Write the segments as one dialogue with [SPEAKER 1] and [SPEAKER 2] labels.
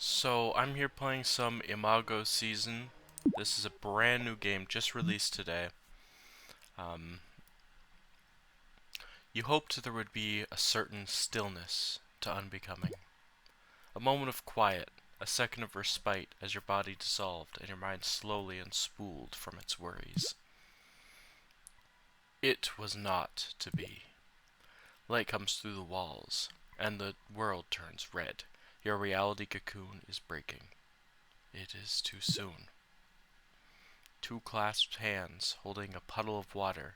[SPEAKER 1] So I'm here playing some Imago season. This is a brand new game just released today. Um, you hoped there would be a certain stillness to unbecoming. A moment of quiet, a second of respite as your body dissolved and your mind slowly unspooled from its worries. It was not to be. Light comes through the walls, and the world turns red. Your reality cocoon is breaking. It is too soon. Two clasped hands holding a puddle of water.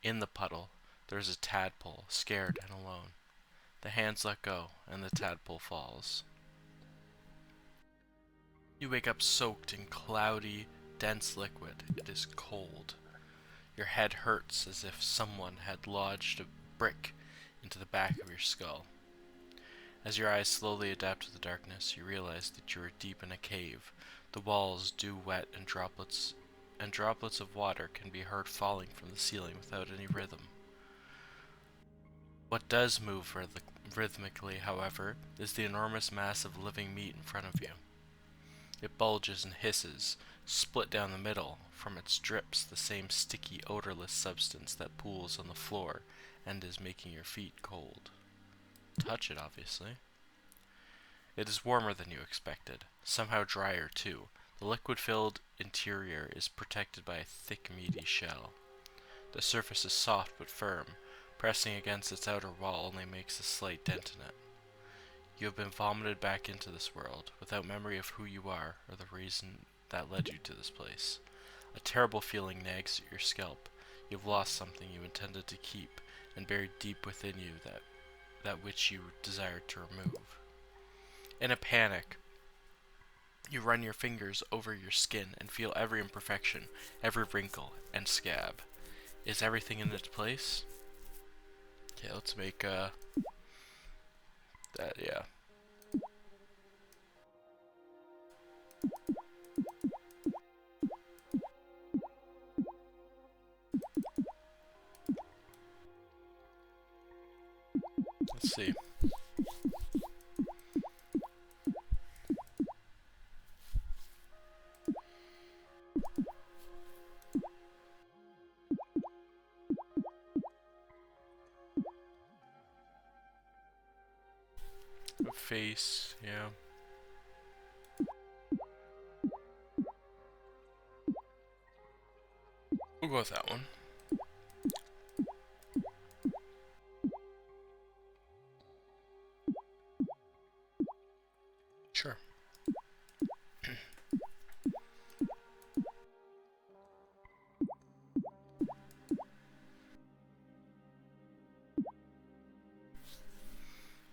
[SPEAKER 1] In the puddle, there is a tadpole, scared and alone. The hands let go, and the tadpole falls. You wake up soaked in cloudy, dense liquid. It is cold. Your head hurts as if someone had lodged a brick into the back of your skull. As your eyes slowly adapt to the darkness, you realize that you are deep in a cave. The walls dew wet and droplets of water can be heard falling from the ceiling without any rhythm. What does move rhythmically, however, is the enormous mass of living meat in front of you. It bulges and hisses, split down the middle. From its drips the same sticky, odorless substance that pools on the floor and is making your feet cold. Touch it, obviously. It is warmer than you expected, somehow drier too. The liquid-filled interior is protected by a thick, meaty shell. The surface is soft but firm. Pressing against its outer wall only makes a slight dent in it. You have been vomited back into this world, without memory of who you are or the reason that led you to this place. A terrible feeling nags at your scalp. You have lost something you intended to keep, and buried deep within you that which you desired to remove. In a panic, you run your fingers over your skin and feel every imperfection, every wrinkle and scab. Is everything in its place? Okay, let's make that, yeah. Let's see. A face, yeah. We'll go with that one. Sure.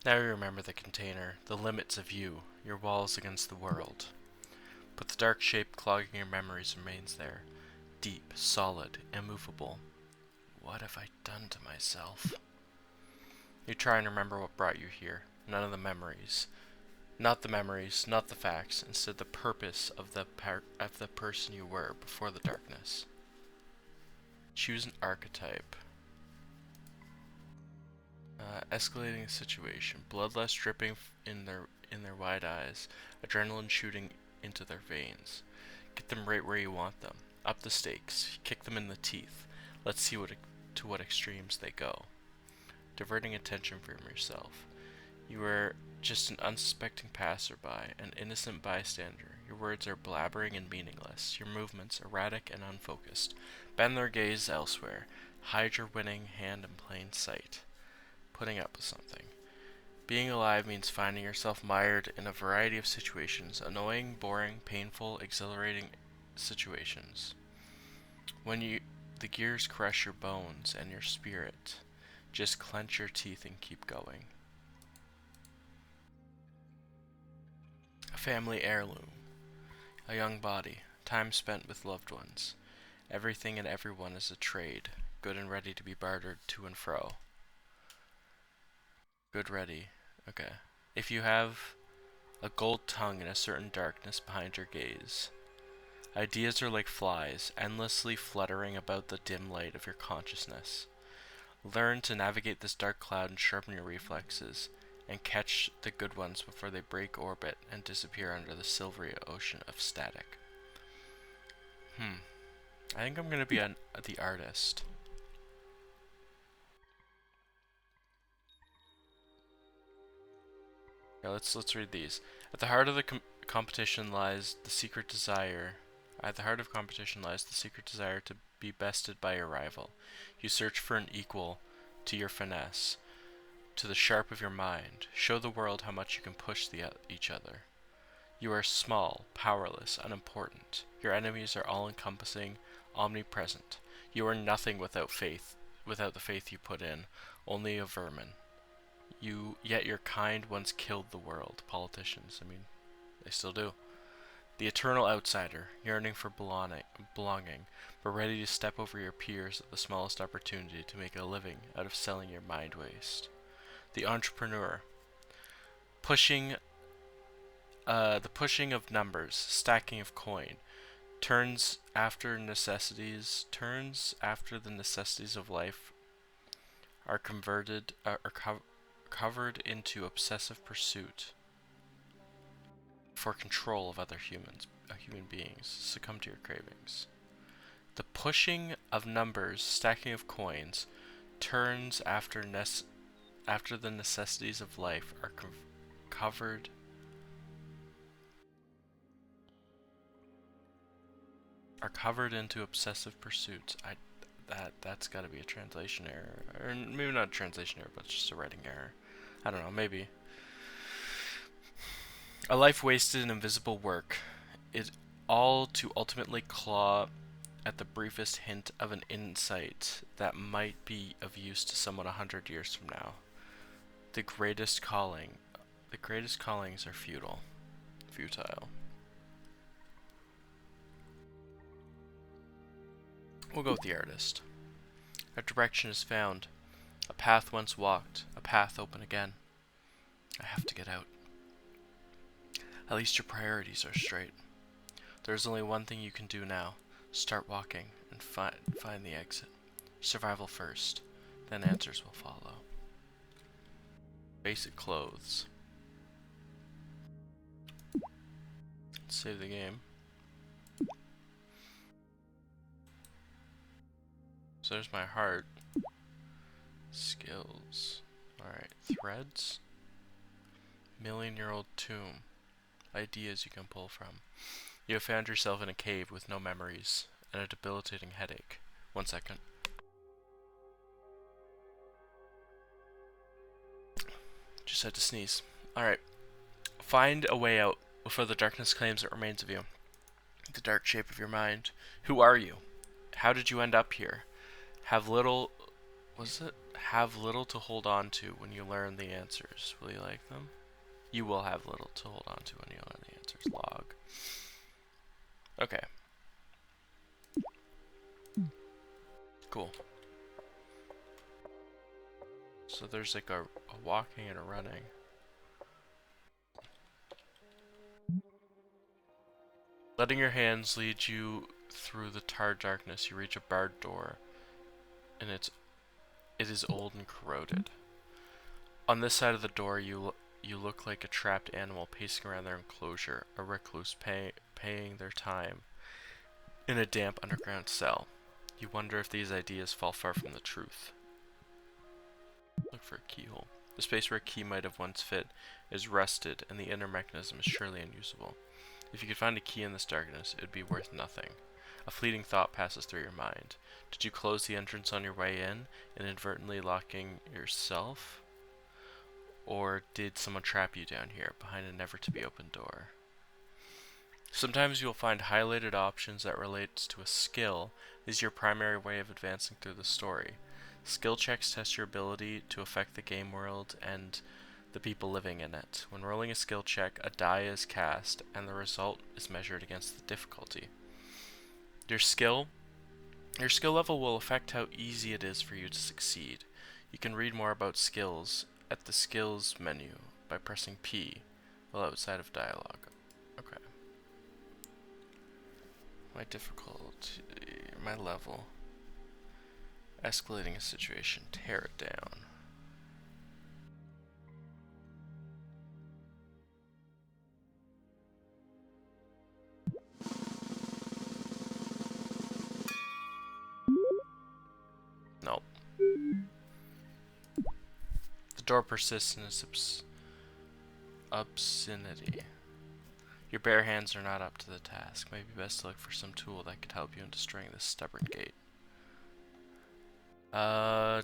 [SPEAKER 1] Now you remember the container, the limits of you, your walls against the world. But the dark shape clogging your memories remains there, deep, solid, immovable. What have I done to myself? You try and remember what brought you here. None of the memories. Not the memories, not the facts, instead the purpose of the person you were before the darkness. Choose an archetype. Escalating situation. Bloodlust dripping in their wide eyes. Adrenaline shooting into their veins. Get them right where you want them. Up the stakes. Kick them in the teeth. Let's see to what extremes they go. Diverting attention from yourself. You are just an unsuspecting passerby, an innocent bystander. Your words are blabbering and meaningless. Your movements erratic and unfocused. Bend their gaze elsewhere. Hide your winning hand in plain sight. Putting up with something. Being alive means finding yourself mired in a variety of situations, annoying, boring, painful, exhilarating situations. When the gears crush your bones and your spirit, just clench your teeth and keep going. A family heirloom. A young body. Time spent with loved ones. Everything and everyone is a trade, good and ready to be bartered to and fro. Good ready. Okay. If you have a gold tongue and a certain darkness behind your gaze. Ideas are like flies, endlessly fluttering about the dim light of your consciousness. Learn to navigate this dark cloud and sharpen your reflexes. and catch the good ones before they break orbit and disappear under the silvery ocean of static. I think I'm gonna be the artist. Yeah, let's read these. At the heart of the competition lies the secret desire. At the heart of competition lies the secret desire to be bested by your rival. You search for an equal to your finesse, to the sharp of your mind. Show the world how much you can push each other. You are small, powerless, unimportant. Your enemies are all-encompassing, omnipresent. You are nothing without the faith you put in, only a vermin. Yet your kind once killed the world. Politicians, I mean, they still do. The eternal outsider, yearning for belonging, but ready to step over your peers at the smallest opportunity to make a living out of selling your mind waste. The entrepreneur, pushing the pushing of numbers, stacking of coin, turns after the necessities of life are covered into obsessive pursuit for control of other human beings. Succumb to your cravings. The pushing of numbers, stacking of coins, turns after the necessities of life are covered into obsessive pursuits. That's got to be a translation error, or maybe not a translation error, but just a writing error. I don't know, maybe. A life wasted in invisible work, is all to ultimately claw at the briefest hint of an insight that might be of use to someone 100 years from now. The greatest callings are futile. We'll go with the artist. A direction is found. A path once walked. A path open again. I have to get out. At least your priorities are straight. There's only one thing you can do now. Start walking and find the exit. Survival first. Then answers will follow. Basic clothes. Let's save the game. So there's my heart. Skills. Alright, threads. Million-year-old tomb. Ideas you can pull from. You have found yourself in a cave with no memories and a debilitating headache. 1 second. Just had to sneeze. Alright. Find a way out before the darkness claims it remains of you. The dark shape of your mind. Who are you? How did you end up here? Have little to hold on to when you learn the answers. Will you like them? You will have little to hold on to when you learn the answers. Log. Okay. Cool. So there's like a walking and a running. Letting your hands lead you through the tarred darkness, you reach a barred door, and it is old and corroded. On this side of the door, you look like a trapped animal pacing around their enclosure, a recluse paying their time in a damp underground cell. You wonder if these ideas fall far from the truth. Look for a keyhole. The space where a key might have once fit is rusted, and the inner mechanism is surely unusable. If you could find a key in this darkness, it would be worth nothing. A fleeting thought passes through your mind. Did you close the entrance on your way in, inadvertently locking yourself? Or did someone trap you down here, behind a never-to-be-opened door? Sometimes you'll find highlighted options that relates to a skill. This is your primary way of advancing through the story. Skill checks test your ability to affect the game world and the people living in it. When rolling a skill check, a die is cast, and the result is measured against the difficulty. Your skill level will affect how easy it is for you to succeed. You can read more about skills at the skills menu by pressing P while outside of dialogue. Okay. My difficulty, my level. Escalating a situation, tear it down. door persists in its obscenity. Your bare hands are not up to the task. Might be best to look for some tool that could help you in destroying this stubborn gate.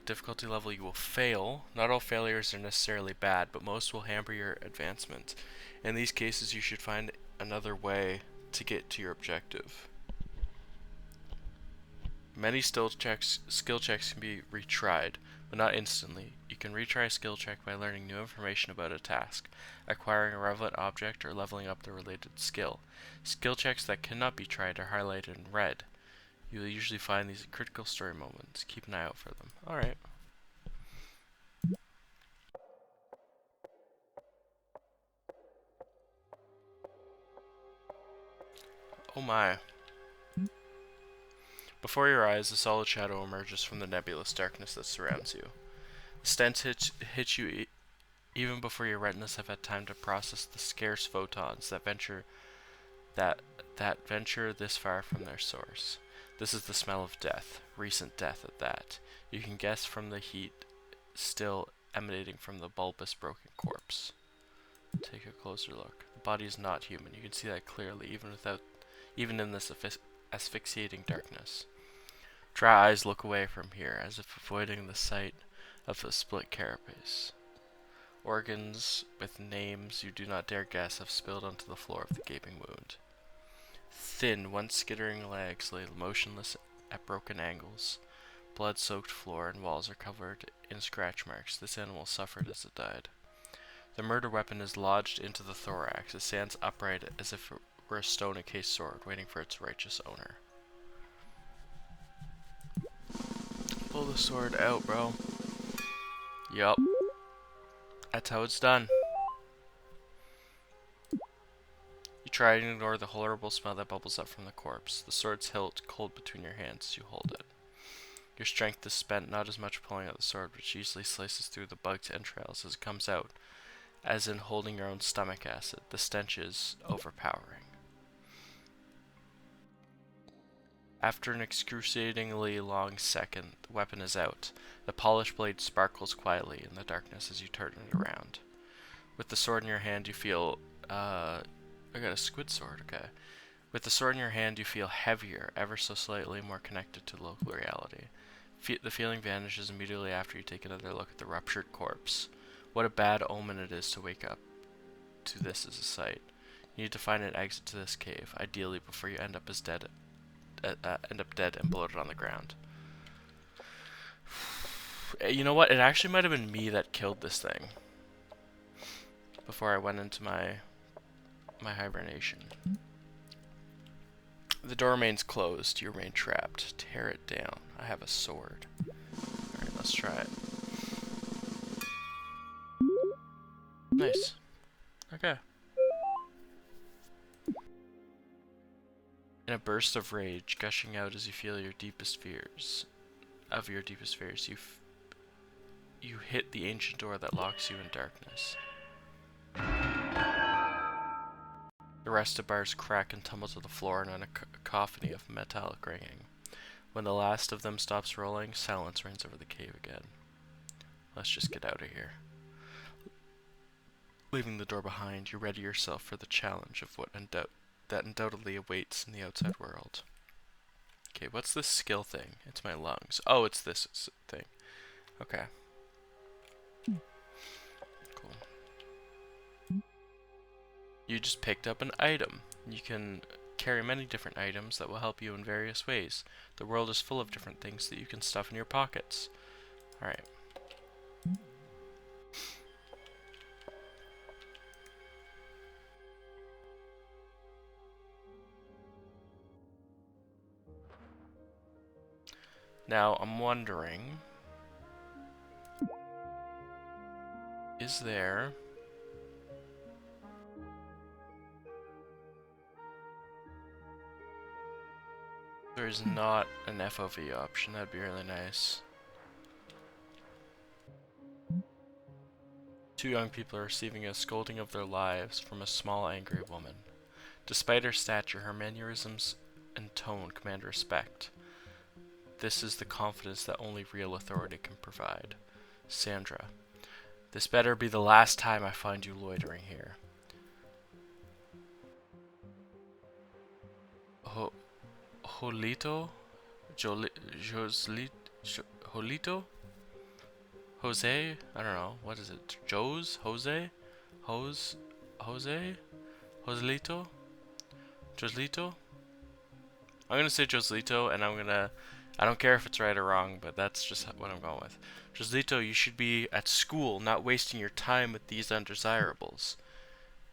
[SPEAKER 1] Difficulty level, you will fail. Not all failures are necessarily bad, but most will hamper your advancement. In these cases, you should find another way to get to your objective. Many skill checks can be retried, but not instantly. You can retry a skill check by learning new information about a task, acquiring a relevant object, or leveling up the related skill. Skill checks that cannot be tried are highlighted in red. You will usually find these at critical story moments. Keep an eye out for them. Alright. Oh my. Before your eyes, a solid shadow emerges from the nebulous darkness that surrounds you. The stench hits you even before your retinas have had time to process the scarce photons that venture this far from their source. This is the smell of death, recent death at that. You can guess from the heat still emanating from the bulbous broken corpse. Take a closer look. The body is not human. You can see that clearly, even in this asphyxiating darkness. Dry eyes look away from here, as if avoiding the sight of the split carapace. Organs with names you do not dare guess have spilled onto the floor of the gaping wound. Thin, once skittering legs lay motionless at broken angles. Blood-soaked floor and walls are covered in scratch marks. This animal suffered as it died. The murder weapon is lodged into the thorax. It stands upright as if it were a stone-encased sword, waiting for its righteous owner. Pull the sword out, bro. Yup. That's how it's done. You try and ignore the horrible smell that bubbles up from the corpse. The sword's hilt cold between your hands as you hold it. Your strength is spent, not as much pulling out the sword, which easily slices through the bug's entrails as it comes out, as in holding your own stomach acid. The stench is overpowering. After an excruciatingly long second, the weapon is out. The polished blade sparkles quietly in the darkness as you turn it around. With the sword in your hand, you feel, I got a squid sword, okay. With the sword in your hand, you feel heavier, ever so slightly more connected to local reality. The feeling vanishes immediately after you take another look at the ruptured corpse. What a bad omen it is to wake up to this as a sight. You need to find an exit to this cave, ideally before you end up dead and bloated on the ground. You know what? It actually might have been me that killed this thing before I went into my hibernation. The door remains closed. You remain trapped. Tear it down. I have a sword. Alright, let's try it. Nice. Okay. In a burst of rage, gushing out as you feel your deepest fears, you hit the ancient door that locks you in darkness. The rusted bars crack and tumble to the floor in a cacophony of metallic ringing. When the last of them stops rolling, silence reigns over the cave again. Let's just get out of here. Leaving the door behind, you ready yourself for the challenge of that undoubtedly awaits in the outside world. Okay, what's this skill thing? It's my lungs. Oh, it's this thing. Okay. Cool. You just picked up an item. You can carry many different items that will help you in various ways. The world is full of different things that you can stuff in your pockets. Alright. Now, I'm wondering, is there not an FOV option? That'd be really nice. Two young people are receiving a scolding of their lives from a small, angry woman. Despite her stature, her mannerisms and tone command respect. This is the confidence that only real authority can provide. Sandra. This better be the last time I find you loitering here. Jolito? Jolito? Jose? I don't know. What is it? Jose? Jose? Joselito? Joselito? I'm gonna say Joselito, and I don't care if it's right or wrong, but that's just what I'm going with. Joselito, you should be at school, not wasting your time with these undesirables.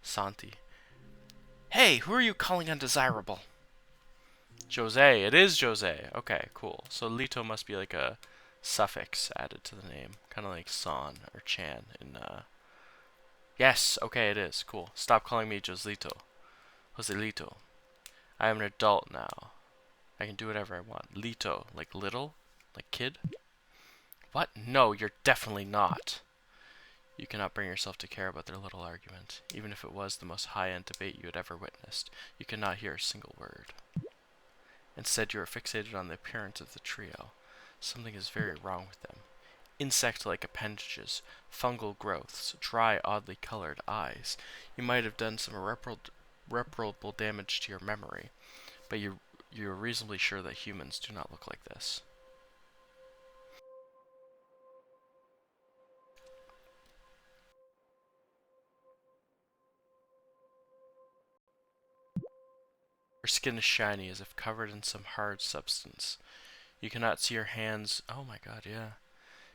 [SPEAKER 1] Santi. Hey, who are you calling undesirable? Jose. It is Jose. Okay, cool. So Lito must be like a suffix added to the name. Kind of like San or Chan in, Yes, okay, it is. Cool. Stop calling me Joselito. Joselito. I am an adult now. I can do whatever I want. Lito. Like little? Like kid? What? No, you're definitely not. You cannot bring yourself to care about their little argument. Even if it was the most high-end debate you had ever witnessed, you cannot hear a single word. Instead, you are fixated on the appearance of the trio. Something is very wrong with them. Insect-like appendages, fungal growths, dry, oddly colored eyes. You might have done some irreparable damage to your memory, but you're reasonably sure that humans do not look like this. Her skin is shiny as if covered in some hard substance. You cannot see her hands. Oh my god, yeah.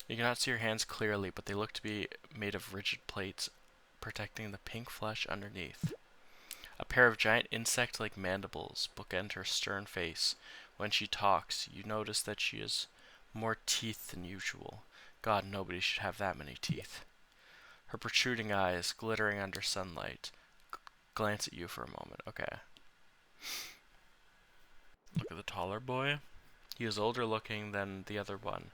[SPEAKER 1] You cannot see her hands clearly, but they look to be made of rigid plates protecting the pink flesh underneath. A pair of giant insect-like mandibles bookend her stern face. When she talks, you notice that she has more teeth than usual. God, nobody should have that many teeth. Her protruding eyes, glittering under sunlight, glance at you for a moment. Okay. Look at the taller boy. He is older looking than the other one.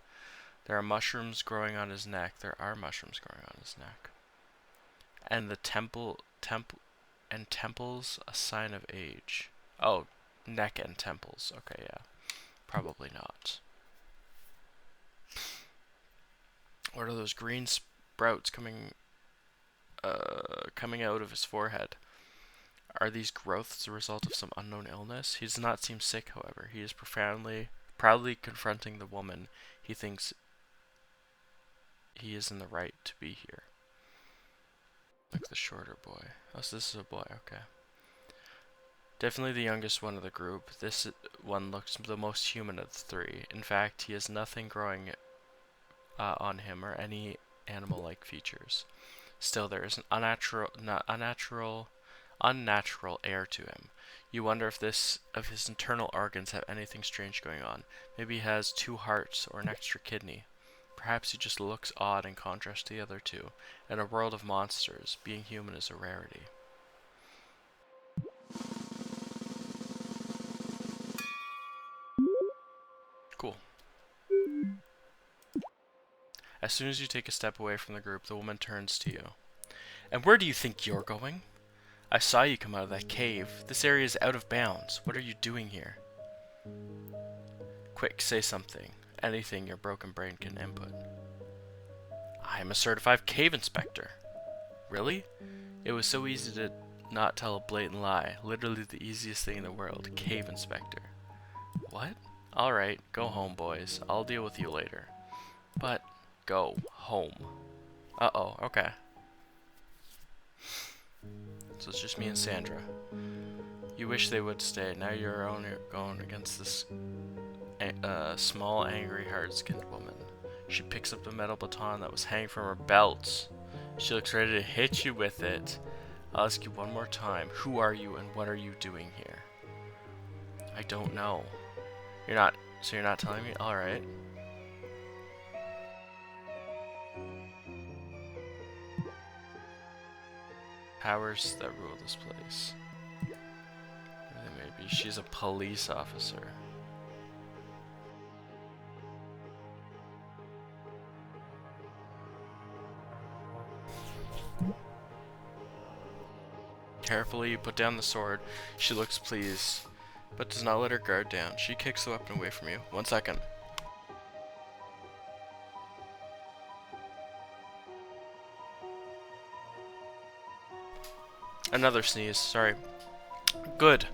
[SPEAKER 1] There are mushrooms growing on his neck. There are mushrooms growing on his neck. And the temples, a sign of age. Oh, neck and temples. Okay, yeah. Probably not. What are those green sprouts coming out of his forehead? Are these growths a result of some unknown illness? He does not seem sick, however. He is proudly confronting the woman he thinks he is in the right to be here. Like the shorter boy. Oh, so this is a boy, okay. Definitely the youngest one of the group. This one looks the most human of the three. In fact, he has nothing growing on him or any animal-like features. Still, there is an unnatural air to him. You wonder if his internal organs have anything strange going on. Maybe he has 2 hearts or an extra kidney. Perhaps he just looks odd in contrast to the other two. In a world of monsters, being human is a rarity. Cool. As soon as you take a step away from the group, the woman turns to you. And where do you think you're going? I saw you come out of that cave. This area is out of bounds. What are you doing here? Quick, say something. Anything your broken brain can input. I am a certified cave inspector. Really? It was so easy to not tell a blatant lie. Literally the easiest thing in the world. Cave inspector. What? Alright, go home, boys. I'll deal with you later. But, go home. Uh-oh, okay. So it's just me and Sandra. You wish they would stay. Now you're only going against this small, angry, hard-skinned woman. She picks up the metal baton that was hanging from her belt. She looks ready to hit you with it. I'll ask you one more time. Who are you and what are you doing here? I don't know. So you're not telling me? Alright. Powers that rule this place. Maybe she's a police officer. Carefully, you put down the sword. She looks pleased, but does not let her guard down. She kicks the weapon away from you. 1 second. Another sneeze, sorry. Good.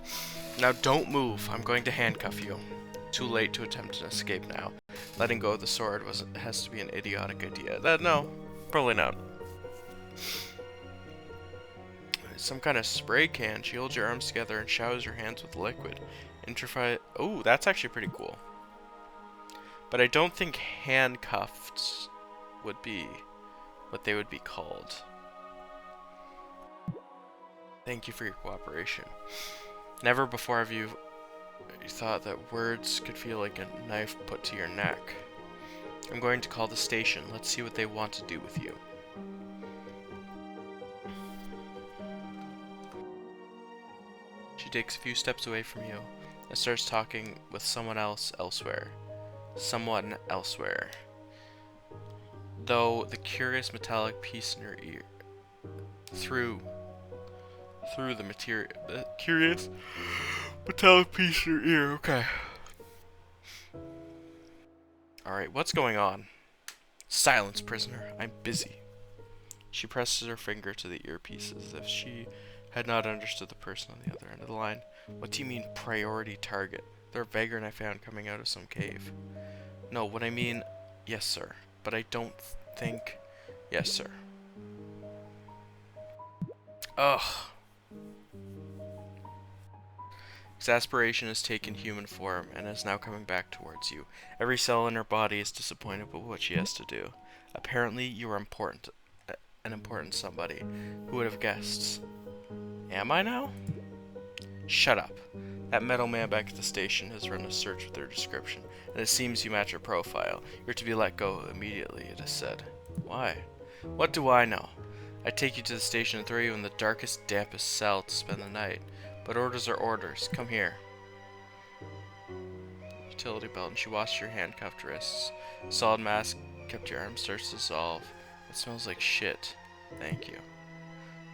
[SPEAKER 1] Now don't move. I'm going to handcuff you. Too late to attempt an escape now. Letting go of the sword has to be an idiotic idea. No, probably not. Some kind of spray can. She holds your arms together and showers your hands with liquid. Oh, that's actually pretty cool. But I don't think handcuffs would be what they would be called. Thank you for your cooperation. Never before have you thought that words could feel like a knife put to your neck. I'm going to call the station. Let's see what they want to do with you. She takes a few steps away from you and starts talking with someone else elsewhere. Someone elsewhere. Though the curious metallic piece in your ear. Through the material. The curious metallic piece in your ear. Okay. Alright, what's going on? Silence, prisoner. I'm busy. She presses her finger to the earpiece as if she had not understood the person on the other end of the line. What do you mean, priority target? They're a vagrant I found coming out of some cave. No, what I mean... Yes, sir. But I don't think... Yes, sir. Ugh. Exasperation has taken human form and is now coming back towards you. Every cell in her body is disappointed with what she has to do. Apparently, you are important. An important somebody. Who would have guessed? Am I now? Shut up. That metal man back at the station has run a search with their description, and it seems you match her profile. You're to be let go immediately, it is said. Why? What do I know? I take you to the station and throw you in the darkest, dampest cell to spend the night. But orders are orders. Come here. Utility belt, and she washed your handcuffed wrists. Solid mask kept your arm starts to dissolve. It smells like shit. Thank you.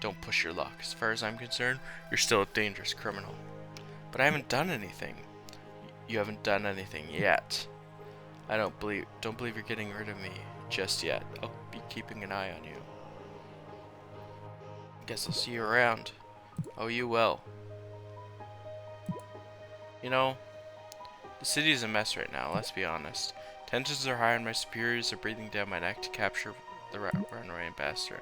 [SPEAKER 1] Don't push your luck. As far as I'm concerned, you're still a dangerous criminal. But I haven't done anything. You haven't done anything yet. I don't believe you're getting rid of me just yet. I'll be keeping an eye on you. Guess I'll see you around. Oh, you will. You know, the city is a mess right now, let's be honest. Tensions are high and my superiors are breathing down my neck to capture the runaway ambassador.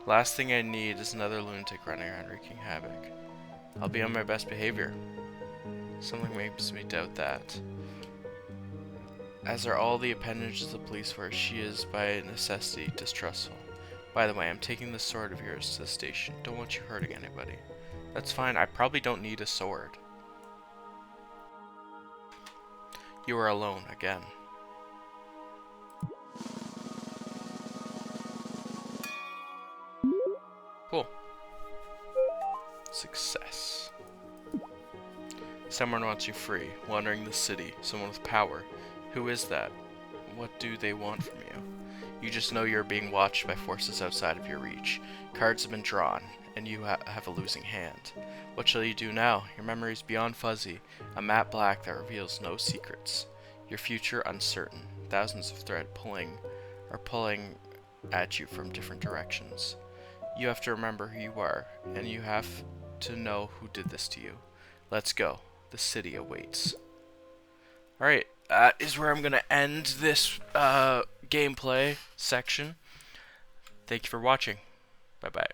[SPEAKER 1] Last thing I need is another lunatic running around wreaking havoc. I'll be on my best behavior. Something makes me doubt that. As are all the appendages of the police force, she is by necessity distrustful. By the way, I'm taking this sword of yours to the station. Don't want you hurting anybody. That's fine, I probably don't need a sword. You are alone again. Cool. Success. Someone wants you free, wandering the city. Someone with power. Who is that? What do they want from you? You just know you're being watched by forces outside of your reach. Cards have been drawn, and you have a losing hand. What shall you do now? Your memory is beyond fuzzy, a matte black that reveals no secrets. Your future uncertain. Thousands of thread are pulling at you from different directions. You have to remember who you are, and you have to know who did this to you. Let's go. The city awaits. Alright, that is where I'm going to end this gameplay section. Thank you for watching. Bye-bye.